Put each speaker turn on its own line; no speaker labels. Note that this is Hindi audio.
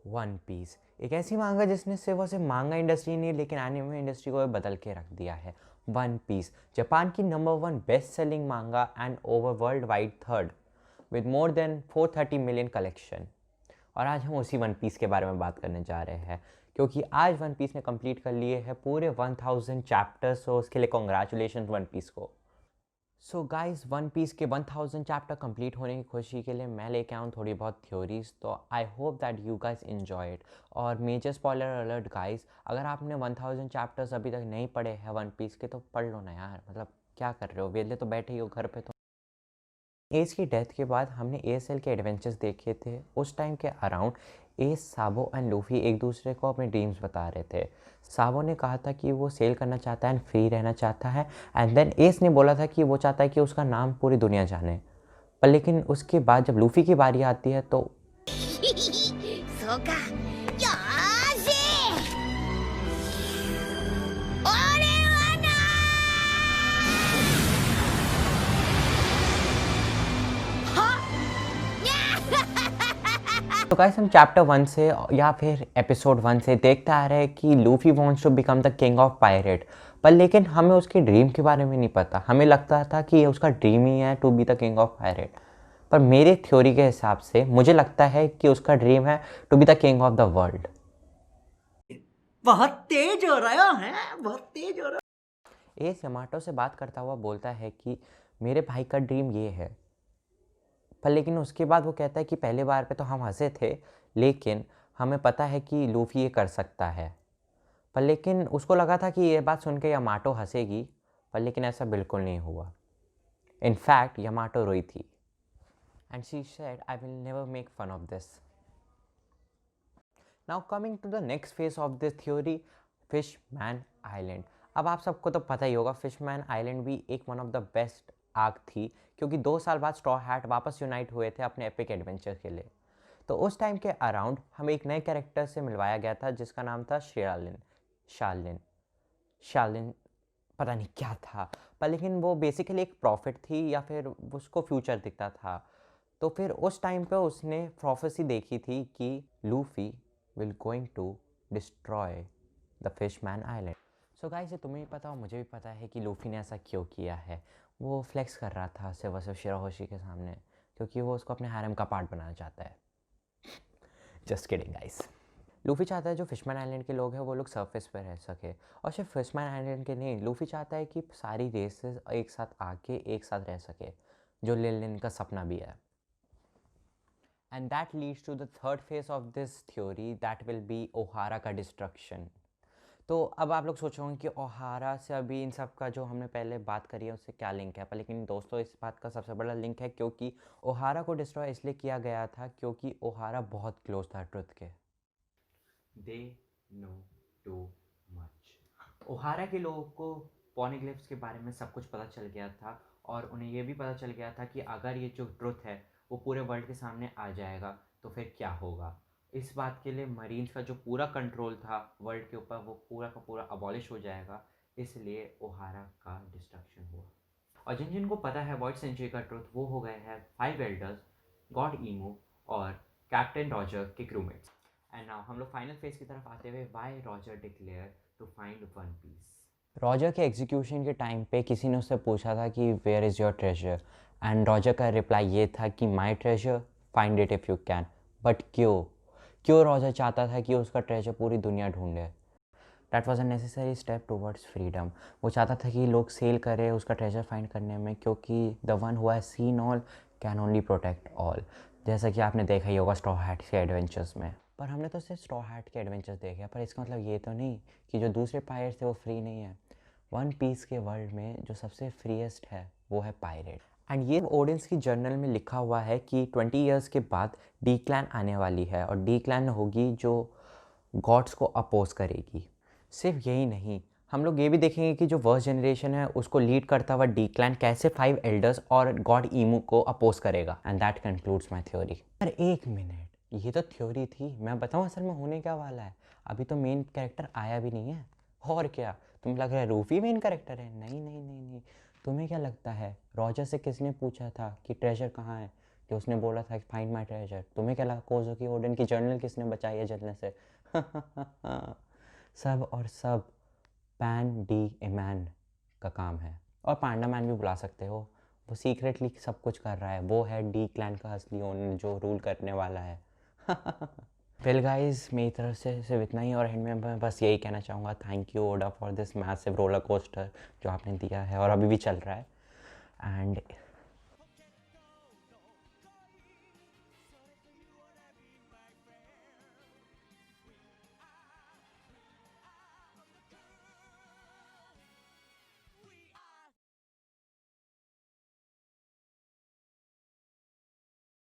वन पीस एक ऐसी मांगा जिसने सिर्फ और सिर्फ मांगा इंडस्ट्री नहीं लेकिन एनिमे इंडस्ट्री को बदल के रख दिया है। वन पीस जापान की नंबर 1 बेस्ट सेलिंग मांगा and over world wide third with more than 430 million collection. और आज हम उसी वन पीस के बारे में बात करने जा रहे हैं क्योंकि आज वन पीस ने कंप्लीट कर लिए हैं पूरे 1000 चैप्टर्स। तो उसके लिए कॉन्ग्रेचुलेशन वन पीस को। सो गाइस वन पीस के 1000 चैप्टर कंप्लीट होने की खुशी के लिए मैं लेके आऊँ थोड़ी बहुत थ्योरीज। तो I hope that you guys enjoy it. और मेजर स्पॉइलर अलर्ट गाइस, अगर आपने 1000 चैप्टर्स अभी तक नहीं पढ़े हैं वन पीस के तो पढ़ लो ना यार। मतलब क्या कर रहे हो, वेले तो बैठे ही हो घर पे। तो एस की डेथ के बाद हमने एएसएल के एडवेंचर्स देखे थे। उस टाइम के around S, Sabo and Luffy एक दूसरे को अपने ड्रीम्स बता रहे थे। साबो ने कहा था कि वो सेल करना चाहता है एंड फ्री रहना चाहता है, एंड देन एस ने बोला था कि वो चाहता है कि उसका नाम पूरी दुनिया जाने। पर लेकिन उसके बाद जब लूफी की बारी आती है तो
そうか。よーし俺はな
तो गाइस हम चैप्टर 1 से या फिर एपिसोड 1 से देखते आ रहे हैं कि Luffy wants to become the king of pirate. पर लेकिन हमें उसकी ड्रीम के बारे में नहीं पता। हमें लगता था कि ये उसका ड्रीम ही है to be the king of pirate. पर मेरे थ्योरी के हिसाब से मुझे लगता है कि उसका ड्रीम है to be the king of the world.
बहुत तेज हो रहा है, बहुत तेज हो रहा
एस यमाटो से बात करता हुआ बोलता है कि मेरे भाई का ड्रीम ये है। पर लेकिन उसके बाद वो कहता है कि पहले बार पे तो हम हंसे थे लेकिन हमें पता है कि लूफी ये कर सकता है। पर लेकिन उसको लगा था कि ये बात सुन के यमाटो हंसेगी, पर लेकिन ऐसा बिल्कुल नहीं हुआ। इनफैक्ट यमाटो रोई थी and she said I will never make fun of this. Now coming to the next phase of this theory, Fishman Island. अब आप सबको तो पता ही होगा फिशमैन आइलैंड भी एक one of the best arc थी क्योंकि 2 साल बाद स्ट्रॉ हैट वापस यूनाइट हुए थे अपने एपिक एडवेंचर के लिए। तो उस टाइम के अराउंड हमें एक नए कैरेक्टर से मिलवाया गया था जिसका नाम था शार्लिन। शार्लिन शार्लिन पता नहीं क्या था, पर लेकिन वो बेसिकली एक प्रॉफिट थी या फिर उसको फ्यूचर दिखता था। तो फिर उस टाइम पे उसने प्रोफेसी देखी थी कि Luffy will going to destroy the Fishman Island. So guys ये तुम्हें भी पता हो मुझे भी पता है कि लूफी ने ऐसा क्यों किया है। वो फ्लेक्स कर रहा था सिर्फ और सिर्फ शिराहोशी के सामने क्योंकि वो उसको अपने हैरम का पार्ट बनाना चाहता है। Just kidding guys. लूफी चाहता है जो फिशमैन आइलैंड के लोग हैं वो लोग सरफेस पर रह सके। और सिर्फ फिशमैन आइलैंड के नहीं, लूफी चाहता है कि सारी रेसेस एक साथ आके एक साथ रह सके, जो लिन का सपना भी है। And that leads to the third phase of this theory that will be ओहारा का डिस्ट्रक्शन। तो अब आप लोग सोचोगे कि ओहारा से अभी इन सब का जो हमने पहले बात करी है उससे क्या लिंक है। पर लेकिन दोस्तों इस बात का सबसे बड़ा लिंक है क्योंकि ओहारा को डिस्ट्रॉय इसलिए किया गया था क्योंकि ओहारा बहुत क्लोज था ट्रुथ के। They know too much. ओहारा के लोगों को पॉनीग्लिफ्स के बारे में सब कुछ पता चल गया था और उन्हें यह भी पता चल गया था कि अगर ये जो ट्रुथ है वो पूरे वर्ल्ड के सामने आ जाएगा तो फिर क्या होगा। इस बात के लिए मरीन्स का जो पूरा कंट्रोल था वर्ल्ड के ऊपर वो पूरा का पूरा अबॉलिश हो जाएगा, इसलिए ओहारा का डिस्ट्रक्शन हुआ। और जिन जिनको पता है वॉइड सेंचुरी का ट्रुथ वो हो गए हैं 5 एल्डर्स, गॉड ईमो और कैप्टन रॉजर के क्रूमेट्स। एंड नाउ हम लोग फाइनल फेज की तरफ आते हुए why Roger declare to find One Piece. Roger के एग्जीक्यूशन के टाइम पे किसी ने उससे पूछा था कि where is your treasure, and Roger का रिप्लाई ये था कि my treasure find it if you can. But क्यों रॉजर चाहता था कि उसका ट्रेजर पूरी दुनिया ढूंढे। That was a necessary step towards freedom. वो चाहता था कि लोग सेल करें उसका ट्रेजर फाइंड करने में क्योंकि the one who has seen all can only protect all. जैसा कि आपने देखा ही होगा स्ट्रॉ हैट के एडवेंचर्स में। पर हमने तो सिर्फ स्ट्रॉ हैट के एडवेंचर्स देखे हैं, पर इसका मतलब ये तो नहीं कि जो दूसरे पायरेट्स थे वो फ्री नहीं है। वन पीस के वर्ल्ड में जो सबसे फ्रीएस्ट है वो है पायरेट। एंड ये ऑडियंस की जर्नल में लिखा हुआ है कि 20 ईयर्स के बाद डी क्लैन आने वाली है और डी क्लैन होगी जो गॉड्स को अपोज करेगी। सिर्फ यही नहीं, हम लोग ये भी देखेंगे कि जो वर्स्ट जनरेशन है उसको लीड करता हुआ डी क्लैन कैसे 5 एल्डर्स और गॉड ईमू को अपोज करेगा। And that concludes my theory. पर एक मिनट, ये तो थ्योरी थी, मैं बताऊँ असल में होने क्या वाला है। अभी तो मेन कैरेक्टर आया भी नहीं है। और क्या तुम्हें लग रहा है रूफी मेन कैरेक्टर है? नहीं नहीं नहीं नहीं। तुम्हें क्या लगता है रॉजर से किसने पूछा था कि ट्रेजर कहाँ है? कि उसने बोला था कि फाइंड माय ट्रेजर। तुम्हें क्या लगा कोज़ो ओडन की जर्नल किसने बचाई है जलने से? सब और सब पैन डी एमैन का काम है, और पांडा मैन भी बुला सकते हो। वो सीक्रेटली सब कुछ कर रहा है, वो है डी क्लैन का असली ओनर जो रूल करने वाला है। वेल गाइस, मेरी तरफ से सिर्फ इतना ही, और एंड में मैं बस यही कहना चाहूँगा, thank you Oda for this massive roller coaster जो आपने दिया है और अभी भी चल रहा है। एंड